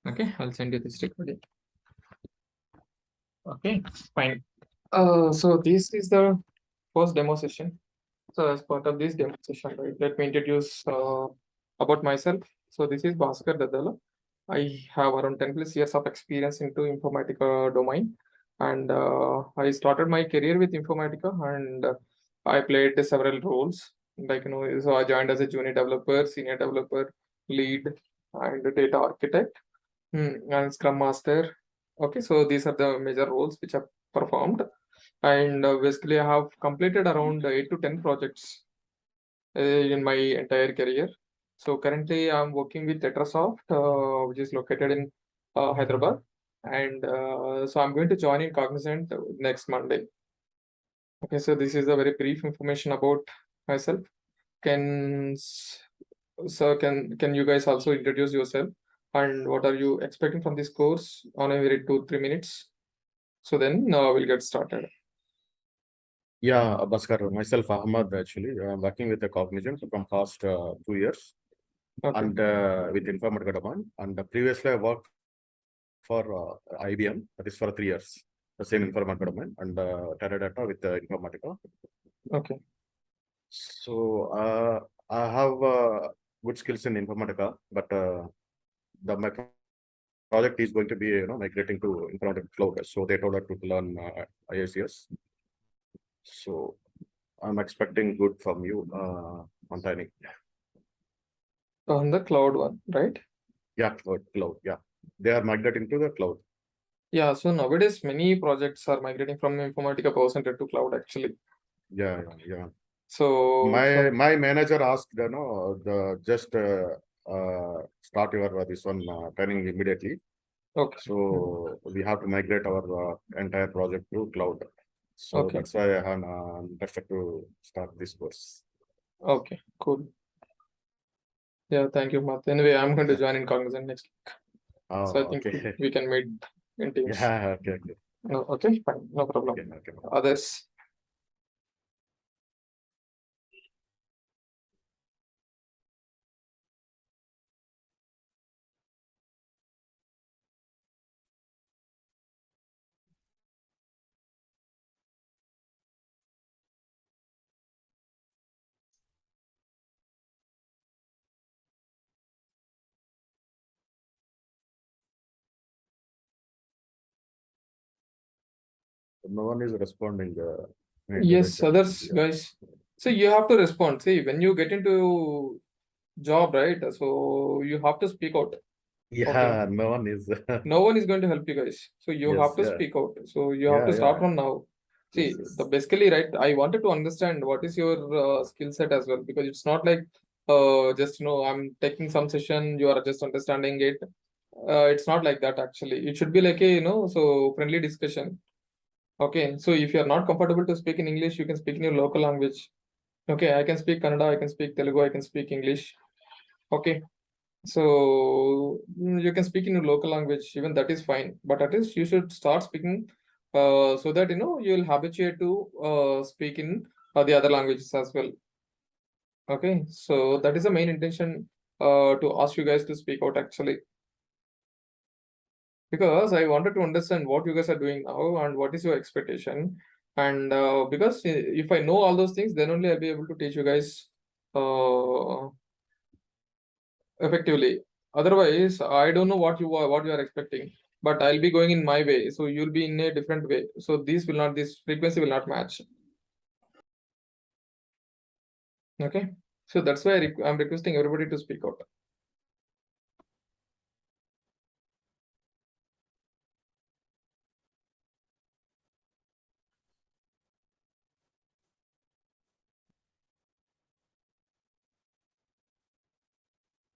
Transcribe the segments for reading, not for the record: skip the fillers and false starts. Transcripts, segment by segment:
Okay, I'll send you this recording. Okay, fine. So this is the first demo session. So as part of this demo session, right, let me introduce about myself. So this is Bhaskar Dadala. I have around 10 plus years of experience into informatica domain, and I started my career with informatica, and I played several roles. Like so I joined as a junior developer, senior developer, lead, and data architect, and scrum master. Okay, so these are the major roles which I've performed, and basically I have completed around 8 to 10 projects in my entire career. So currently I'm working with Tetrasoft, which is located in Hyderabad, and so I'm going to join in Cognizant next Monday. Okay, so this is a very brief information about myself. Can can you guys also introduce yourself and what are you expecting from this course on a very 2-3 minutes? So then we'll get started. Yeah, Bhaskar, myself, Ahmad, actually, I'm working with the Cognizant from past 2 years Okay. and with informatica domain. And previously, I worked for IBM, that is for 3 years, the same informatica domain, and Teradata with informatica. Okay. So I have good skills in informatica, but my project is going to be migrating to informatica cloud. So they told us to learn IICS. So I'm expecting good from you on timing. On the cloud one, right? Yeah, cloud. Yeah, they are migrating to the cloud. Yeah, so nowadays many projects are migrating from Informatica Power Center to cloud actually. Yeah. So My manager asked, the just start your this one training immediately. okay. So we have to migrate our entire project to cloud. So Okay. that's why I am interested to start this course. Okay, cool. Yeah, thank you, Matt. Anyway, I'm going to join in Cognizant next week. So I think Okay. we can meet in Teams. Yeah, okay. No, okay, fine, no problem. Okay. Others? No one is responding. Yes, others, guys. So you have to respond. See, when you get into job, right? So you have to speak out. Yeah, Okay. no one is. No one is going to help you guys. So you Yes, have to yeah. speak out. So you have to start from now. See, Yes. the basically, right? I wanted to understand what is your skill set as well, because it's not like just I'm taking some session, you are just understanding it. It's not like that actually. It should be like a so friendly discussion. Okay, so if you are not comfortable to speak in English, you can speak in your local language. Okay, I can speak Kannada, I can speak Telugu, I can speak English. Okay, so you can speak in your local language, even that is fine. But at least you should start speaking so that you'll habituate to speak in the other languages as well. Okay, so that is the main intention to ask you guys to speak out actually. Because I wanted to understand what you guys are doing now and what is your expectation. And because if I know all those things, then only I'll be able to teach you guys effectively. Otherwise, I don't know what you are expecting, but I'll be going in my way, so you'll be in a different way. So this frequency will not match. Okay, so that's why I'm requesting everybody to speak out.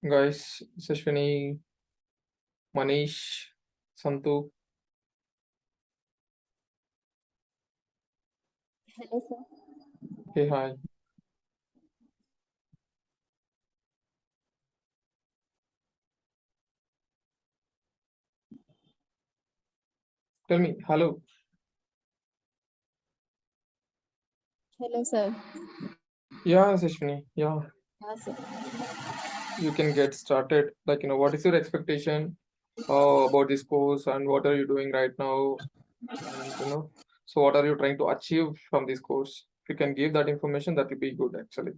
Guys, Sashwini, Manish, Santu. Hello, sir. Hey, hi. Tell me, hello. Hello, sir. Yeah, Sashwini. Yeah, Sir. you can get started. Like, what is your expectation? about this course and what are you doing right now, and so what are you trying to achieve from this course? If you can give that information, that will be good actually.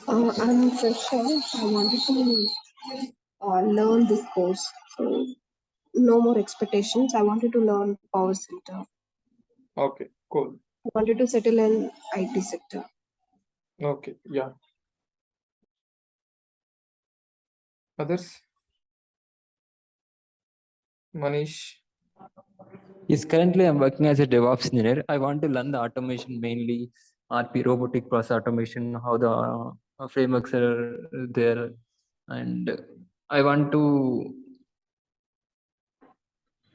I'm fresher. I wanted to learn this course. So no more expectations. I wanted to learn power center. Okay, cool. I wanted to settle in IT sector. Okay, yeah. Others? Manish? Yes, currently I'm working as a DevOps engineer. I want to learn the automation, mainly RP, robotic process automation, how the frameworks are there, and I want to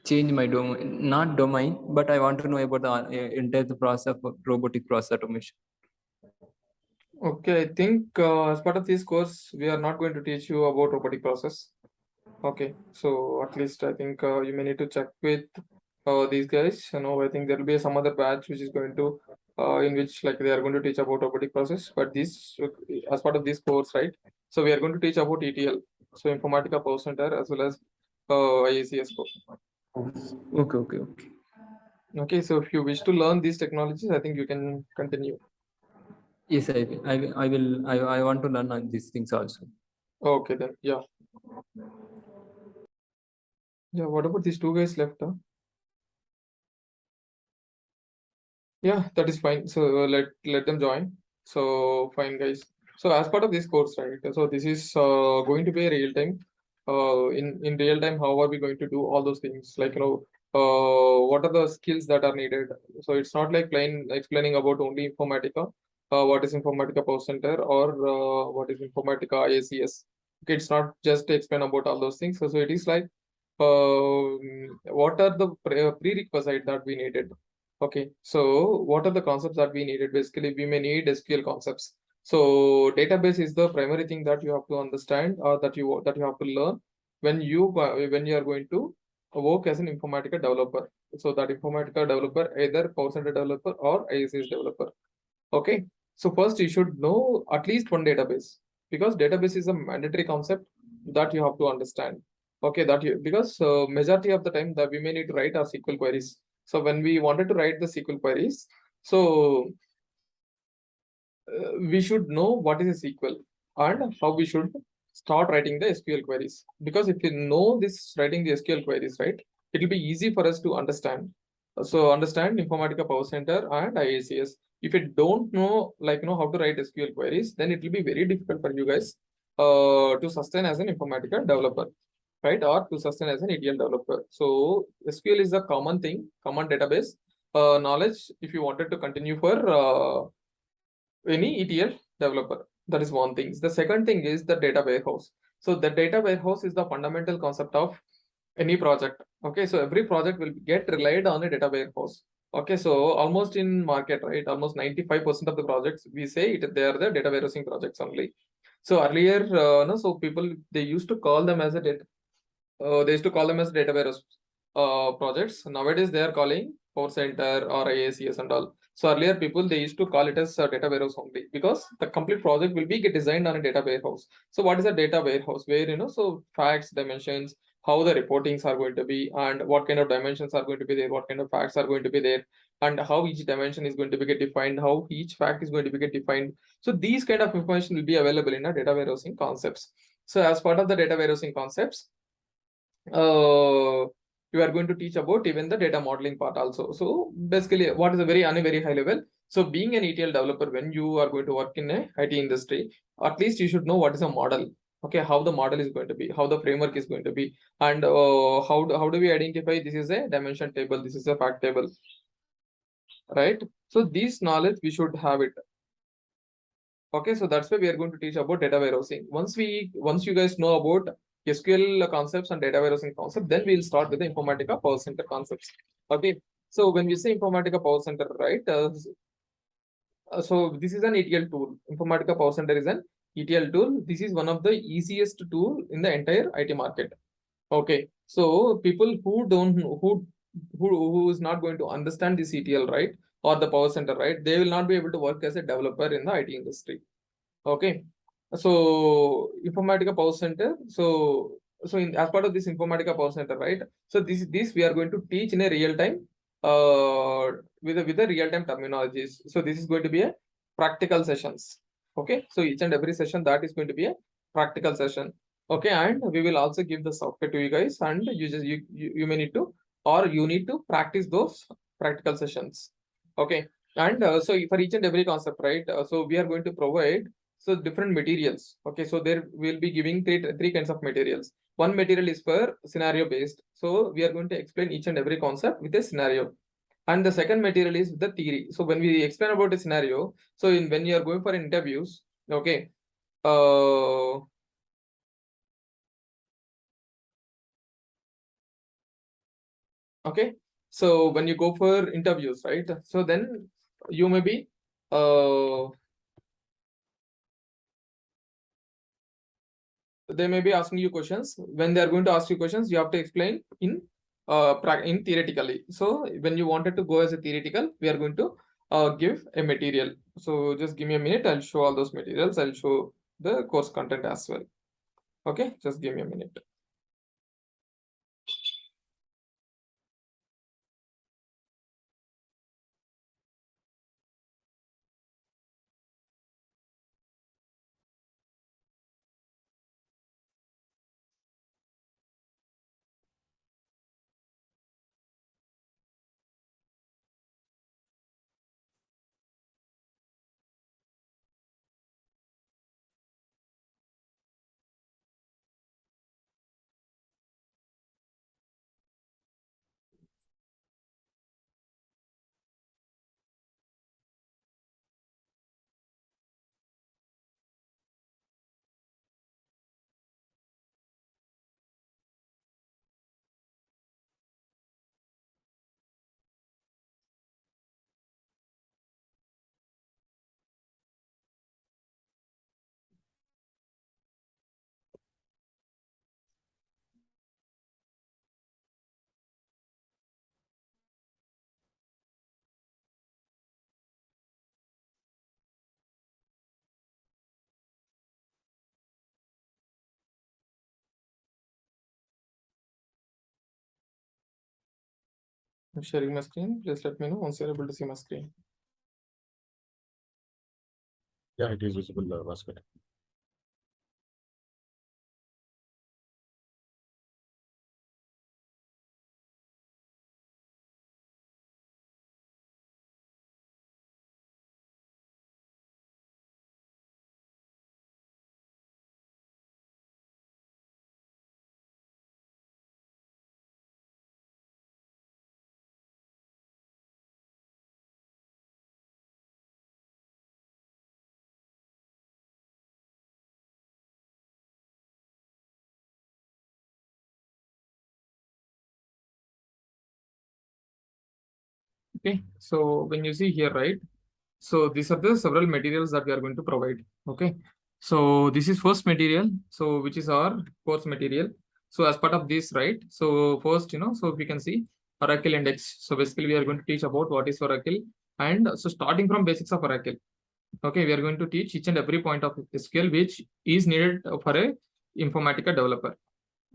change my domain, not domain, but I want to know about the entire process of robotic process automation. Okay, I think as part of this course, we are not going to teach you about robotic process. Okay, so at least I think you may need to check with these guys. I think there will be some other batch which is going to in which like they are going to teach about robotic process. But this as part of this course, right? So we are going to teach about ETL, so Informatica Power Center as well as IACS core. Okay. Okay, so if you wish to learn these technologies, I think you can continue. Yes, I want to learn on these things also. Okay, then yeah. Yeah, what about these two guys left? Huh? Yeah, that is fine. So let them join. So fine, guys. So as part of this course, right? So this is going to be a real time. In real time, how are we going to do all those things? Like what are the skills that are needed? So it's not like plain explaining about only Informatica. What is Informatica Power Center or what is Informatica IACS? Okay, it's not just to explain about all those things. So it is like what are the prerequisite that we needed. Okay, so what are the concepts that we needed? Basically, we may need SQL concepts. So database is the primary thing that you have to understand or that you have to learn when you are going to work as an Informatica developer. So that Informatica developer, either Power Center developer or ISS developer. Okay, so first you should know at least one database, because database is a mandatory concept that you have to understand. Okay, because majority of the time that we may need to write our SQL queries. So when we wanted to write the SQL queries, so we should know what is a SQL and how we should start writing the SQL queries. Because if you know this writing the SQL queries, right, it will be easy for us to understand. So understand Informatica Power Center and IACS. If you don't know, like how to write SQL queries, then it will be very difficult for you guys to sustain as an Informatica developer, right? Or to sustain as an ETL developer. So SQL is a common thing, common database knowledge if you wanted to continue for any ETL developer. That is one thing. The second thing is the data warehouse. So the data warehouse is the fundamental concept of any project. Okay, so every project will get relied on a data warehouse. Okay, so almost in market, right, almost 95% of the projects we say they are the data warehousing projects only. So earlier, no, so people they used to call them as a data. They used to call them as data warehouse projects. Nowadays they are calling Power Center or IACS and all. So earlier people they used to call it as a data warehouse only, because the complete project will be get designed on a data warehouse. So what is a data warehouse? Where so facts, dimensions, how the reportings are going to be, and what kind of dimensions are going to be there, what kind of facts are going to be there, and how each dimension is going to be get defined, how each fact is going to be get defined. So these kind of information will be available in a data warehousing concepts. So as part of the data warehousing concepts, you are going to teach about even the data modeling part also. So basically, what is a very on a very high level. So being an ETL developer, when you are going to work in a IT industry, at least you should know what is a model. Okay, how the model is going to be, how the framework is going to be, and how do we identify this is a dimension table, this is a fact table, right? So this knowledge we should have it. Okay, so that's why we are going to teach about data warehousing. Once you guys know about SQL concepts and data warehousing concept, then we'll start with the Informatica Power Center concepts. Okay, so when we say Informatica Power Center, right? So this is an ETL tool. Informatica Power Center is an ETL tool. This is one of the easiest tool in the entire IT market. Okay, so people who don't know, who is not going to understand this ETL, right, or the Power Center, right, they will not be able to work as a developer in the IT industry. Okay, So Informatica Power Center. So as part of this Informatica Power Center, right? So this we are going to teach in a real time with the real time terminologies. So this is going to be a practical sessions. Okay, so each and every session that is going to be a practical session. Okay, and we will also give the software to you guys, and you may need to, or you need to practice those practical sessions. Okay, and so for each and every concept, right? So we are going to provide different materials. Okay, so there will be giving three kinds of materials. One material is for scenario based. So we are going to explain each and every concept with a scenario. And the second material is the theory. So when we explain about a scenario, so when you are going for interviews, okay, okay, so when you go for interviews, right? So then you may be they may be asking you questions. When they are going to ask you questions, you have to explain in theoretically. So when you wanted to go as a theoretical, we are going to give a material. So just give me a minute, I'll show all those materials. I'll show the course content as well. Okay, just give me a minute. I'm sharing my screen. Please let me know once you're able to see my screen. Yeah, it is visible, Bhaskar. Okay, so when you see here, right? So these are the several materials that we are going to provide. Okay, so this is first material, so which is our course material. So as part of this, right? So first, so we can see Oracle index. So basically, we are going to teach about what is Oracle, and so starting from basics of Oracle. Okay, we are going to teach each and every point of skill which is needed for a Informatica developer.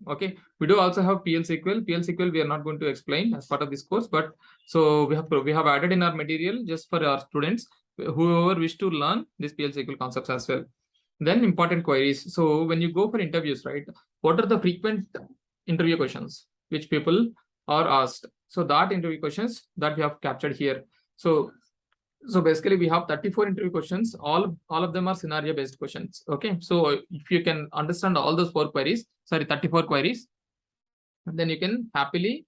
Okay, we do also have PL/SQL we are not going to explain as part of this course, but so we have added in our material just for our students whoever wish to learn this PL/SQL concepts as well. Then important queries. So when you go for interviews, right, what are the frequent interview questions which people are asked? So that interview questions that we have captured here. So basically we have 34 interview questions. All of them are scenario based questions. Okay, so if you can understand all those 34 queries, then you can happily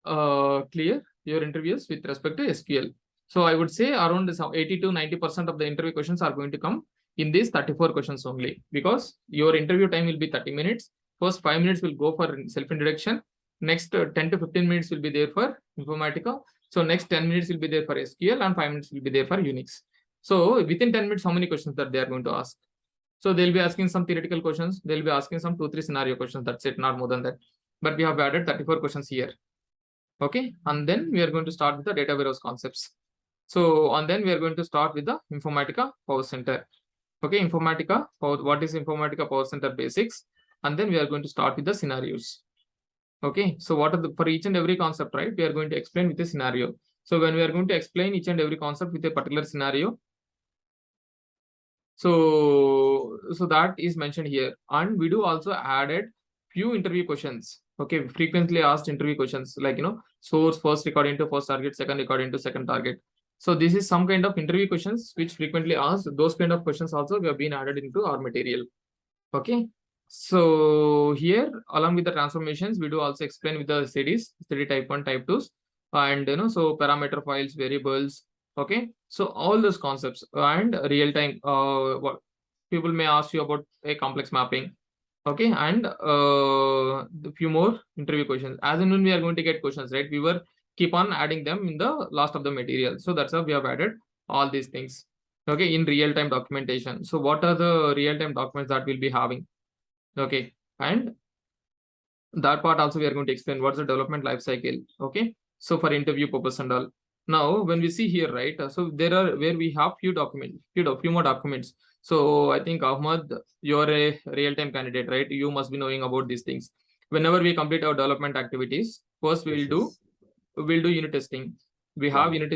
clear your interviews with respect to SQL. So I would say around 80 to 90% of the interview questions are going to come in these 34 questions only, because your interview time will be 30 minutes. First 5 minutes will go for self-introduction. Next 10 to 15 minutes will be there for Informatica. So next 10 minutes will be there for SQL, and 5 minutes will be there for Unix. So within 10 minutes, how many questions that they are going to ask? So they'll be asking some theoretical questions. They'll be asking some 2-3 scenario questions. That's it, not more than that. But we have added 34 questions here. Okay, and then we are going to start with the data warehouse concepts. So and then we are going to start with the Informatica Power Center. Okay, informatica, what is informatica power center basics, and then we are going to start with the scenarios. Okay, so what are the, for each and every concept, right, we are going to explain with a scenario. So when we are going to explain each and every concept with a particular scenario, so that is mentioned here, and we do also added few interview questions. Okay, frequently asked interview questions, like source first according to first target, second according to second target. So this is some kind of interview questions which frequently asked. Those kind of questions also we have been added into our material. Okay, so here along with the transformations, we do also explain with the study type 1, type 2s, and so parameter files, variables. Okay, so all those concepts and real time, what people may ask you about a complex mapping. Okay, and the few more interview questions. As and when we are going to get questions, right, we were keep on adding them in the last of the material. So that's how we have added all these things. Okay, in real time documentation. So what are the real time documents that we'll be having? Okay, and that part also we are going to explain what's the development life cycle. Okay, so for interview purpose and all. Now when we see here, right, so there are where we have few documents, few more documents. So I think Ahmad, you're a real-time candidate, right? You must be knowing about these things. Whenever we complete our development activities, first we'll do unit testing. We have unit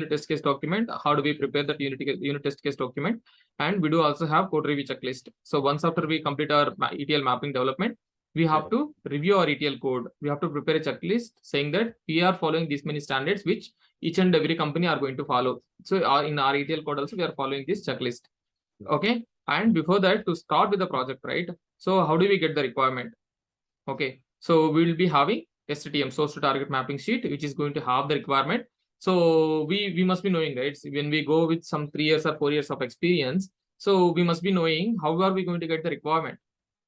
test case document. How do we prepare that unit test case document? And we do also have code review checklist. So once after we complete our ETL mapping development, we have to review our ETL code. We have to prepare a checklist saying that we are following these many standards which each and every company are going to follow. So in our ETL code also we are following this checklist. Okay, and before that, to start with the project, right? So how do we get the requirement? Okay, so we will be having STM, source to target mapping sheet, which is going to have the requirement. So we must be knowing, right? So when we go with some 3 years or 4 years of experience, so we must be knowing how are we going to get the requirement.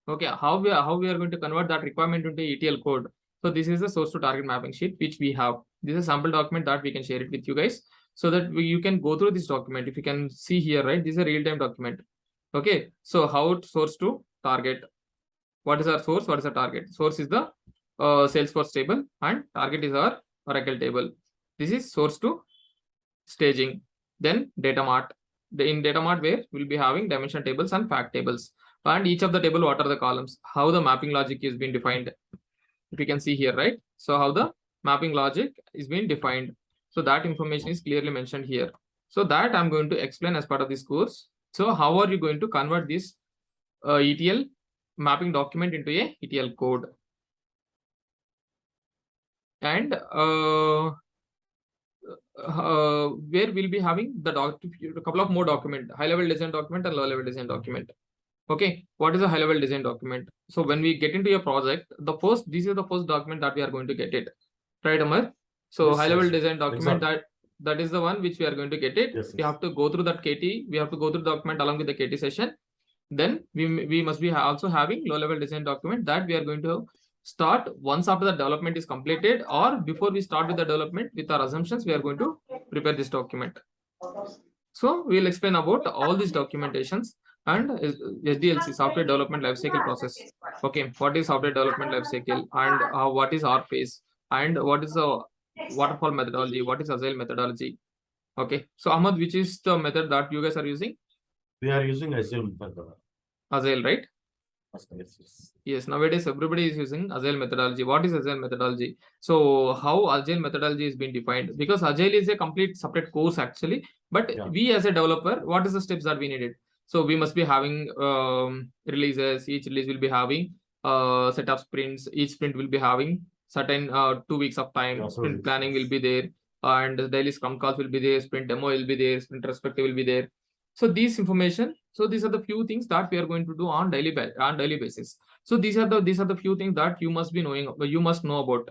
Okay, how we are going to convert that requirement into ETL code. So this is the source to target mapping sheet which we have. This is a sample document that we can share it with you guys, so that you can go through this document. If you can see here, right, this is a real-time document. Okay, so how source to target. What is our source? What is our target? Source is the Salesforce table, and target is our Oracle table. This is source to staging. Then data mart. In data mart, where we'll be having dimension tables and fact tables, and each of the table, what are the columns, how the mapping logic is being defined. If you can see here, right, so how the mapping logic is being defined, so that information is clearly mentioned here. So that I'm going to explain as part of this course. So how are you going to convert this ETL mapping document into a ETL code? And where we'll be having the a couple of more document, high level design document and low level design document. Okay, what is a high level design document? So when we get into your project, this is the first document that we are going to get it, right, Amar? So high level design document, that is the one which we are going to get it. We have to go through that KT. We have to go through the document along with the KT session. Then we must be also having low level design document that we are going to start once after the development is completed, or before we start with the development with our assumptions, we are going to prepare this document. So we'll explain about all these documentations and SDLC, software development lifecycle process. Okay, what is software development lifecycle, and what is our phase, and what is the waterfall methodology, what is agile methodology. Okay, so Ahmad, which is the method that you guys are using? We are using Agile method. Agile, right? Yes. Yes, nowadays everybody is using Agile methodology. What is Agile methodology? So how Agile methodology is being defined? Because Agile is a complete separate course actually, but we as a developer, what is the steps that we needed? So we must be having releases. Each release will be having set of sprints. Each sprint will be having certain 2 weeks of time. Sprint planning will be there, and the daily scrum calls will be there. Sprint demo will be there. Sprint retrospective will be there. So these information. So these are the few things that we are going to do on daily basis. So these are the few things that you must be knowing. You must know about.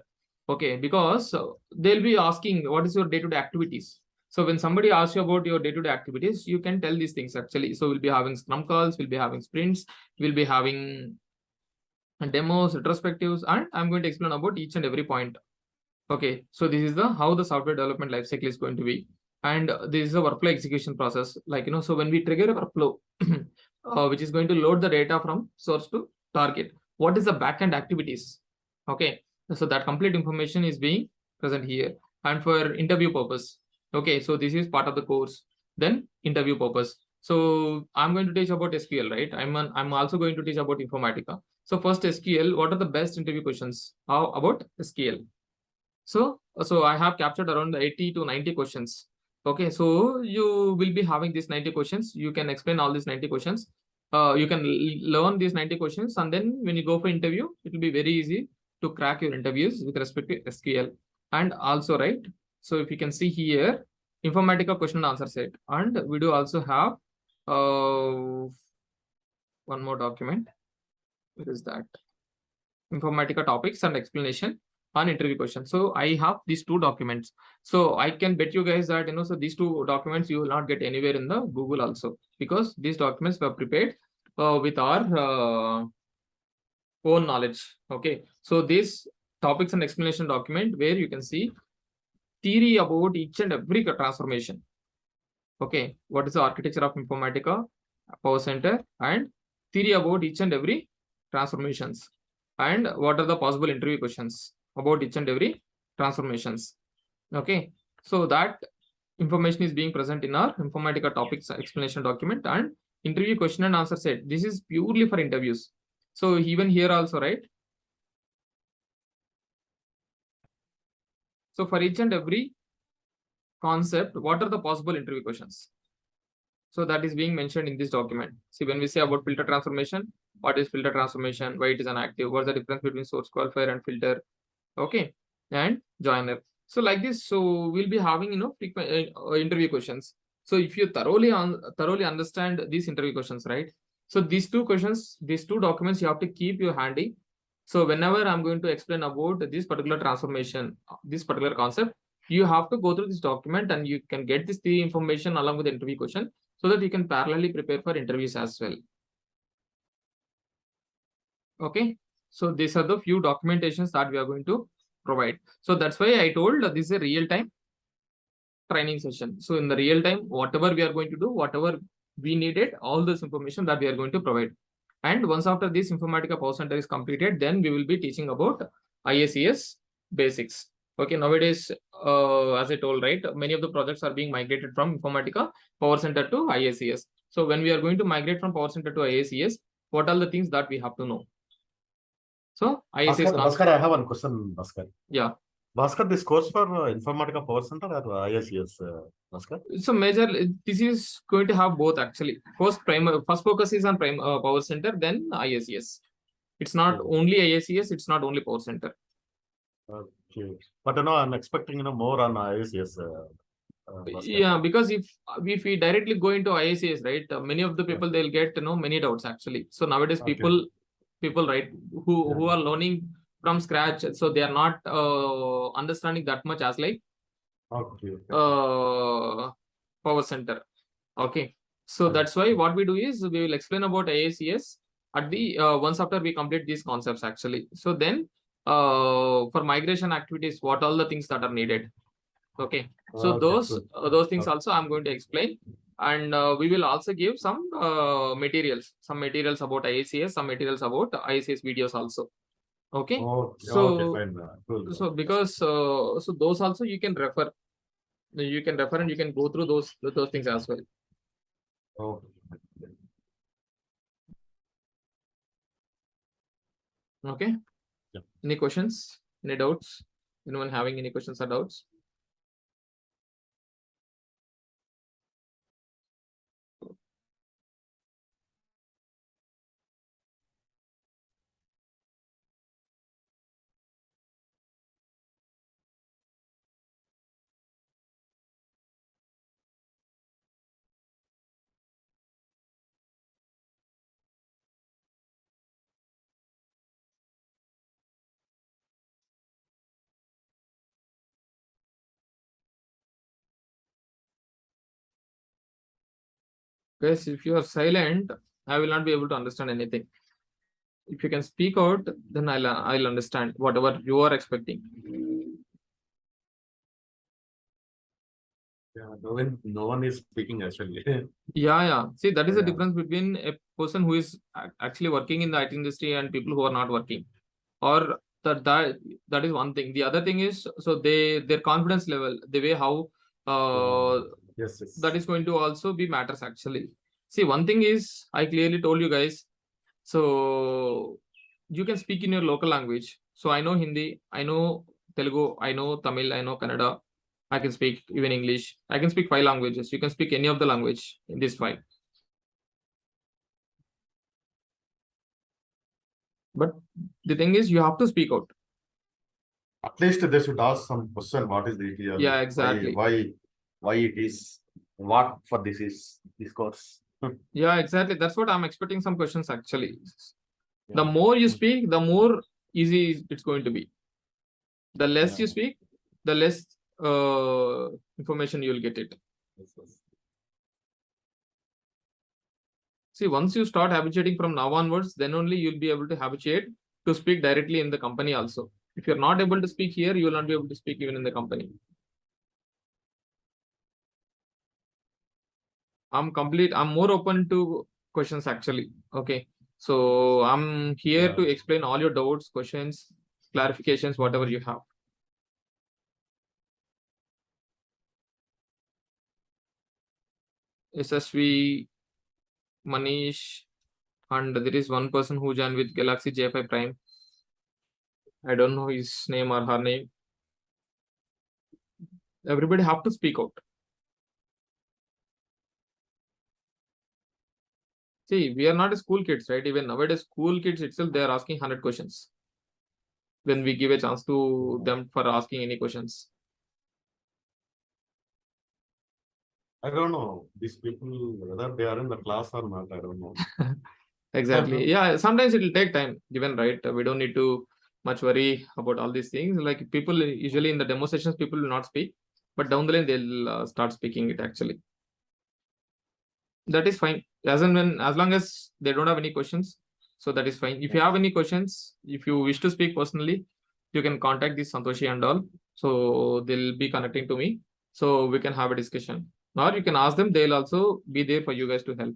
Okay, because they'll be asking what is your day-to-day activities. So when somebody asks you about your day-to-day activities, you can tell these things actually. So we'll be having scrum calls, we'll be having sprints, we'll be having demos, retrospectives, and I'm going to explain about each and every point. Okay, so this is the how the software development lifecycle is going to be, and this is a workflow execution process. Like so when we trigger a workflow, which is going to load the data from source to target, what is the backend activities? Okay, so that complete information is being present here, and for interview purpose. Okay, so this is part of the course. Then interview purpose. So I'm going to teach about SQL, right? I'm also going to teach about Informatica. So first SQL, what are the best interview questions? How about SQL? So I have captured around 80 to 90 questions. Okay, so you will be having these 90 questions. You can explain all these 90 questions. You can learn these 90 questions, and then when you go for interview, it will be very easy to crack your interviews with respect to SQL. And also, right? So if you can see here, Informatica question and answer set, and we do also have one more document. What is that? Informatica topics and explanation on interview questions. So I have these two documents. So I can bet you guys that, so these two documents you will not get anywhere in the Google also, because these documents were prepared with our own knowledge. Okay. So this topics and explanation document where you can see theory about each and every transformation. Okay. What is the architecture of Informatica, Power Center, and theory about each and every transformations, and what are the possible interview questions about each and every transformations. Okay, so that information is being present in our Informatica topics explanation document and interview question and answer set. This is purely for interviews. So even here also, right? So for each and every concept, what are the possible interview questions? So that is being mentioned in this document. See, when we say about filter transformation, what is filter transformation, why it is inactive, what's the difference between source qualifier and filter, okay, and joiner. So like this, so we'll be having, frequent interview questions. So if you thoroughly understand these interview questions, right? So these two questions, these two documents, you have to keep you handy. So whenever I'm going to explain about this particular transformation, this particular concept, you have to go through this document and you can get this the information along with the interview question, so that you can parallelly prepare for interviews as well. Okay, so these are the few documentations that we are going to provide. So that's why I told this is a real-time training session. So in the real time, whatever we are going to do, whatever we needed, all this information that we are going to provide. And once after this Informatica Power Center is completed, then we will be teaching about IACS basics. Okay, nowadays, as I told, right, many of the projects are being migrated from Informatica Power Center to IACS. So when we are going to migrate from Power Center to IACS, what are the things that we have to know? So IACS. Bhaskar, I have one question, Bhaskar. Yeah. Bhaskar, this course for Informatica Power Center or IACS, Bhaskar? So major, this is going to have both actually. First focus is on Power Center, then IACS. It's not only IACS, it's not only Power Center. Okay, but I'm expecting more on IACS. Yeah, because if we directly go into IACS, right, many of the people they'll get many doubts actually. So nowadays people right who are learning from scratch, so they are not understanding that much as like Power Center. Okay, so that's why what we do is we will explain about IACS at the once after we complete these concepts actually. So then for migration activities, what all the things that are needed. Okay, so those things also I'm going to explain, and we will also give some materials about IACS, some materials about IACS videos also. Okay, so fine. Cool. So because so those also you can refer and you can go through those things as well. Okay. Yeah. Any questions? Any doubts? Anyone having any questions or doubts? Guys, if you are silent, I will not be able to understand anything. If you can speak out, then I'll understand whatever you are expecting. Yeah, no one is speaking actually. Yeah. See, that is the difference between a person who is actually working in the IT industry and people who are not working. Or that is one thing. The other thing is, so their confidence level, the way how Yes. that is going to also be matters actually. See, one thing is, I clearly told you guys, so you can speak in your local language. So I know Hindi, I know Telugu, I know Tamil, I know Kannada. I can speak even English. I can speak 5 languages. You can speak any of the language in this 5. But the thing is, you have to speak out. At least they should ask some question. What is the ETL? Yeah, exactly. Why it is? What for this is this course? Yeah, exactly. That's what I'm expecting some questions actually. The Yeah. more you speak, the more easy it's going to be. The less you Yeah. speak, the less information you'll get it. Yes. See, once you start habituating from now onwards, then only you'll be able to habituate to speak directly in the company also. If you're not able to speak here, you will not be able to speak even in the company. I'm more open to questions actually. Okay. So I'm here Yeah. to explain all your doubts, questions, clarifications, whatever you have. SSV, Manish, and there is one person who joined with Galaxy J5 Prime. I don't know his name or her name. Everybody have to speak out. See, we are not school kids, right? Even nowadays, school kids itself, they are asking 100 questions when we give a chance to them for asking any questions. I don't know these people whether they are in the class or not. I don't know. Exactly. Yeah, sometimes it will take time, given, right? We don't need to much worry about all these things. Like people usually in the demo sessions, people will not speak, but down the line they'll start speaking it actually. That is fine. As long as they don't have any questions, so that is fine. If you have any questions, if you wish to speak personally, you can contact this Santoshi and all. So they'll be connecting to me, so we can have a discussion. Or you can ask them; they'll also be there for you guys to help.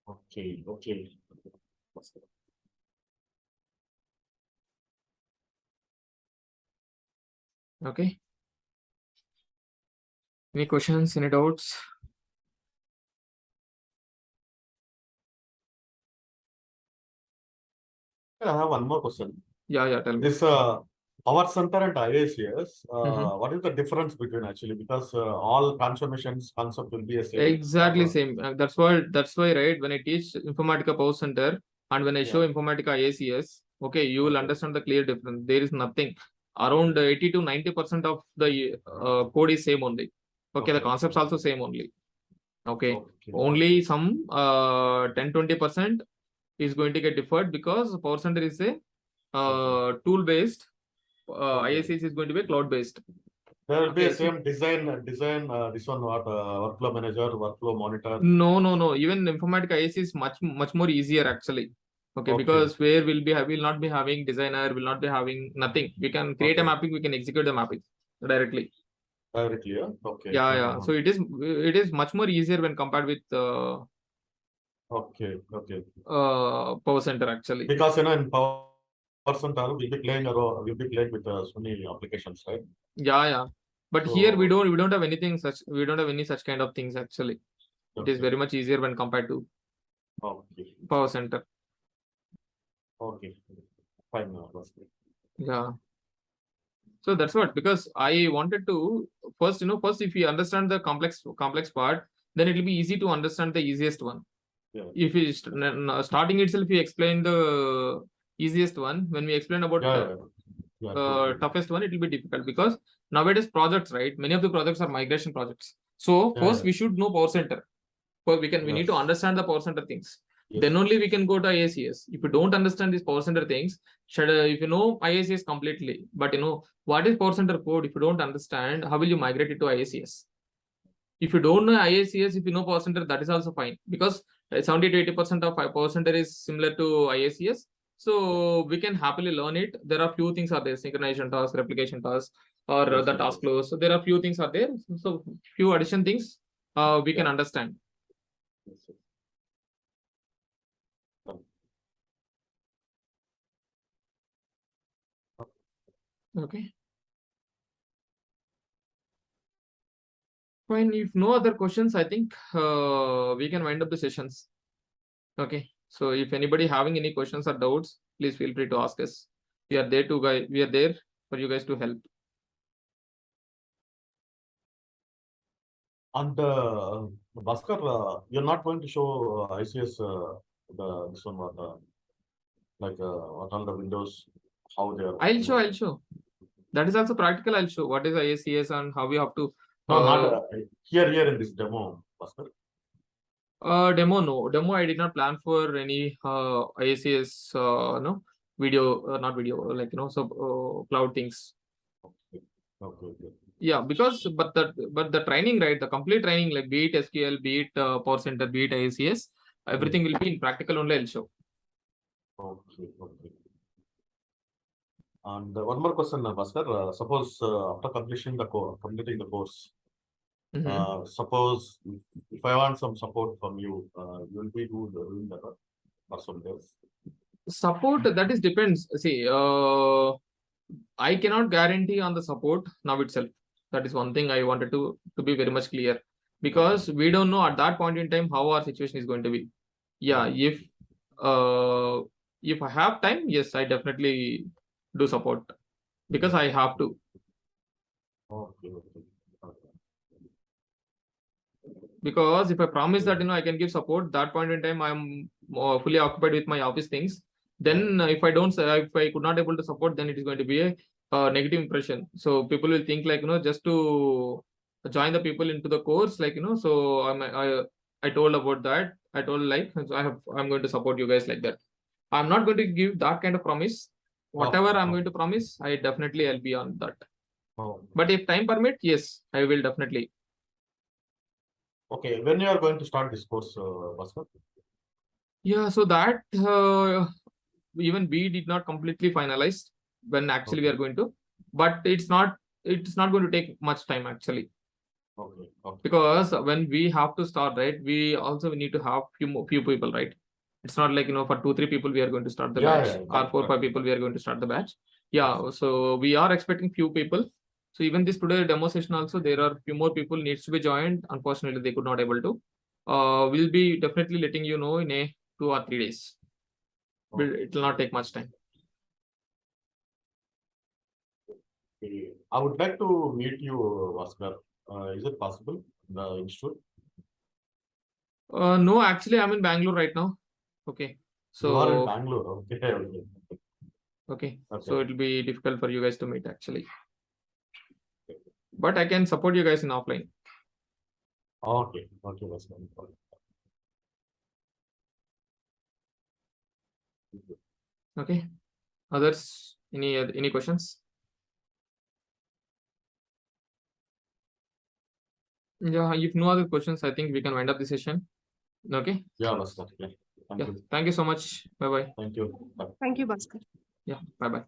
Okay. Okay. Any questions? Any doubts? I have one more question. Yeah. Tell me. This power center and IACS, Mhm. what is the difference between actually? Because all transformations concept will be a same. Exactly same. That's why, right? When I teach Informatica Power Center and when I show Yeah. Informatica ACS, okay, you will Okay. understand the clear difference. There is nothing. Around 80 to 90% of the code is same only. Okay, the Okay. concepts also same only. Okay, Okay. only some 10-20% is going to get deferred because Power Center is a tool based. Okay. IACS is going to be cloud based. There will be Okay, a same design. This one what workflow manager, workflow monitor. No. Even Informatica ACS is much more easier actually. Okay, Okay. because where we'll not be having designer, will not be having nothing. We can create a Okay. mapping, we can execute the mapping directly. Directly, yeah. Okay. Yeah. So it is much more easier when compared with Okay. Power Center actually. Because in Power Center we'll be playing a role, we'll be playing with so many applications, right? Yeah. But here we So don't have anything such. We don't have any such kind of things actually. It is okay. very much easier when compared to Okay. Power Center. Okay. Fine. That's good. Yeah. So that's what, because I wanted to first if you understand the complex part, then it will be easy to understand the easiest one. Yeah. If you starting itself, you explain the easiest one. When we explain about Yeah. Totally. toughest one, it will be difficult because nowadays projects, right? Many of the projects are migration projects. So first Yeah. we should know Power Center. First we need to Yes. understand the Power Center things. Yes. Then only we can go to IACS. If you don't understand these Power Center things, if you know IACS completely, but what is Power Center code, if you don't understand, how will you migrate it to IACS? If you don't know IACS, if you know Power Center, that is also fine, because 70 to 80% of Power Center is similar to IACS. So we can happily learn it. There are few things are there: synchronization task, replication task, or Yes, the yes, task flows. So there are few things are there. So few addition things we can Yeah. understand. Yes. Okay. Fine. If no other questions, I think we can wind up the sessions. Okay. So if anybody having any questions or doubts, please feel free to ask us. We are there to guide. We are there for you guys to help. And Bhaskar, you're not going to show ICS this one what all the windows, how they are. I'll show. I'll show. That is also practical. I'll show what is IACS and how we have to. No, not here in this demo, Bhaskar. Demo, no. Demo, I did not plan for any IACS, no, video, not video, like, so cloud things. Okay. Yeah, because, but the training, right, the complete training, like be it SQL, be it Power Center, be it IACS, everything will be in practical only, I'll show. Okay. And one more question, Bhaskar. Suppose after completing the course, suppose if I want some support from you, you will be doing that or some days. Support, that is depends. See, I cannot guarantee on the support now itself. That is one thing I wanted to be very much clear, because we don't know at that point in time how our situation is going to be. Yeah, if I have time, yes, I definitely do support, because I have to. Okay. Because if I promise that I can give support, that point in time I'm fully occupied with my office things. Then if I don't, if I could not able to support, then it is going to be a negative impression. So people will think like just to join the people into the course, like So I told about that. I told like so I'm going to support you guys like that. I'm not going to give that kind of promise. Whatever I'm going to promise, I'll be on that. But if time permit, yes, I will definitely. Okay, when you are going to start this course, Bhaskar? Yeah, so that even we did not completely finalize when actually we are going to, but it's not going to take much time actually. Okay. Because when we have to start, right, we also need to have few people, right? It's not like for 2-3 people we are going to start the batch, or 4-5 people we are going to start the batch. Yeah, so we are expecting few people. So even this today demo session also, there are few more people needs to be joined. Unfortunately, they could not able to. We'll be definitely letting you know in a 2 or 3 days. It will not take much time. Okay. I would like to meet you, Bhaskar. Is it possible? The institute? No, actually, I'm in Bangalore right now. Okay. So you are in Bangalore. Okay. So it will be difficult for you guys to meet actually. But I can support you guys in offline. Okay, Bhaskar. Okay. Others, any questions? Yeah, if no other questions, I think we can wind up the session. Okay. Yeah, Bhaskar. Yeah. Thank you. Thank you so much. Bye bye. Thank you. Bye. Thank you, Bhaskar. Yeah. Bye bye.